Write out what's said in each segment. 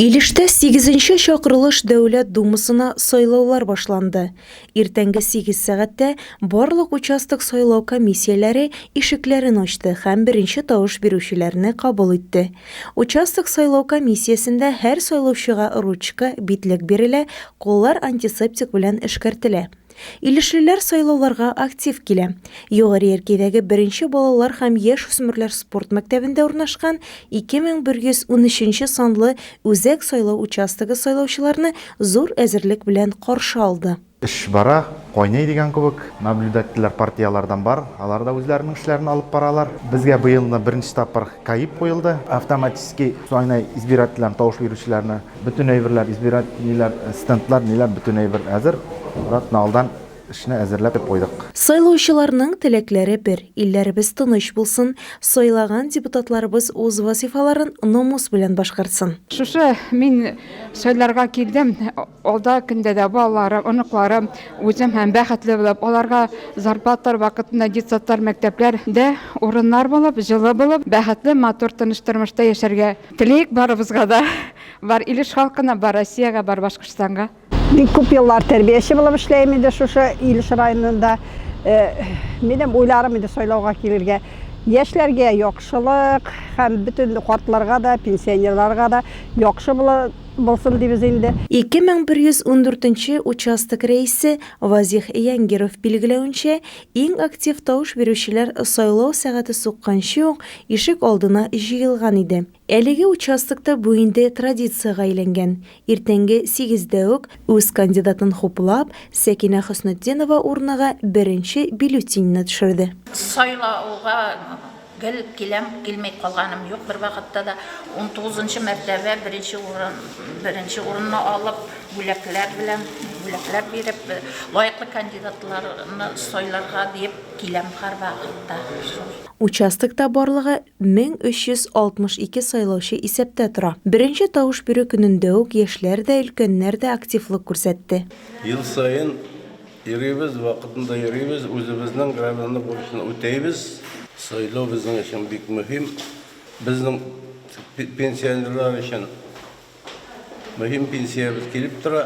Илештә 8-нче чакырылыш Дәүләт Думасына сайлаулар башланды. Иртәнге 8 сәгатьтә барлык участок сайлау комиссияләре ишекләрен ачты һәм беренче тавыш бирүчеләрне кабул итте. Участок сайлау комиссиясендә һәр сайлаучыга ручка, битлек бирелә, куллар антисептик белән эшкәртелә. Илешлеләр сайлауларга актив килә. Югары Яркәйдәге беренче балалар һәм яшь-үсмерләр спорт мәктәбендә урнашкан 2113 санлы үзәк сайлау участогы сайлаучыларны зур әзерлек белән каршы алды. Эш бара, кайный дигән кебек, наблюдательләр партиялардан бар, алар да үзләренең эшләрен алып баралар. Безгә быелны беренче тапкыр кайып куелды. Автоматически сайный избирательләр, тавыш бирүчеләрне бөтен әйберләр, избирательләр, стендлар, ниләр бөтен әйбер әзер. Ратналдан эшне әзерләп куйдык. Сайлаучыларның теләкләре бер, илләребез тыныч булсын, сайлаган депутатларыбыз үз вазифаларын номус белән башкарсын. Шушы мин сайларга килдем, алда көндә дә балаларым, оныкларым, үзем һәм бәхетле булып, аларга зарплаталар вакытында детсадлар, мәктәпләрдә урыннар булып, җылы булып, бәхетле, матур тыныч тормышта яшәргә телик барыбызга да, бар Илеш халкына, бар Россиягә, бар Башкортстанга. Мен күп еллар тәрбияче булып эшләйм иде шушы Илеш районында. Минем уйларым иде сайлауга килергә. Яшьләргә яхшылык һәм бөтен картларга да, пенсионерларга да яхшы булсын дибез инде. 2114 участок рәисе Вазих Янгиров билгеләүенчә, иң актив тавыш бирүчеләр сайлау сәгате сукканчы ук ишек алдына җыелган иде. Әлеге участокта бу инде традициягә әйләнгән. Иртәнге 8дә үк үз кандидатын хуплап, Сәкинә Хөснетдинова урынга беренче бюллетеньны төшерде. Сайлауга киләм, килмәй калганым юк. Бер вакытта да 19нчы мәртәбә беренче урынны алып, бүләкләр биреп, лаеклы кандидатларны сайларга дип киләм һәр вакытта. Участокта барлыгы 1362 сайлаучы исәптә тора. Беренче тавыш бирү көнендә үк яшьләр дә, өлкәннәр дә активлык күрсәтте. Ел сайын йөрибез, вакытында йөрибез, үзебезнең гражданлык бурычны үтәйбез. Сайлау безнең өчен бик мөһим. Безнең пенсионерлар өчен мөһим пенсиябыз килеп тора.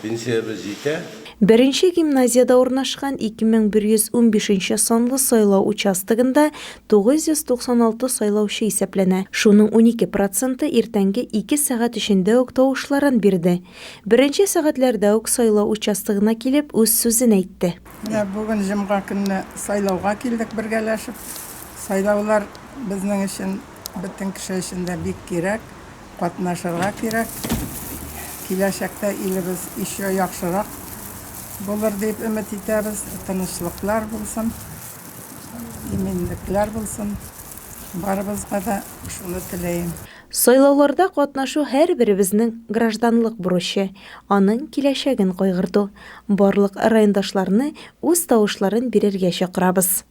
Пенсиябыз җитә. Беренче гимназиядә урнашкан 2115 санлы сайлау участогында 996 сайлаучы исәпләнә. Шуның 12% иртәнге 2 сәгать эчендә үк тавышларын бирде. Беренче сәгатьләрдә үк сайлау участогына килеп үз сүзен әйтте. Бүген җомга көнне сайлауга килдек бергәләшеп. Сайлаулар безнең өчен, бөтен кеше өчен дә бик кирәк, катнашырга кирәк. Киләчәктә илебез еще яхшырак булыр дип өмет итәбез. Тынычлыклар булсын, иминлекләр булсын. Барыбызга да шуны теләйм. Сайлауларда катнашу һәрберебезнең гражданлык бурычы, аның киләчәген кайгырту. Барлык райондашларны үз тавышларын бирергә чакырабыз.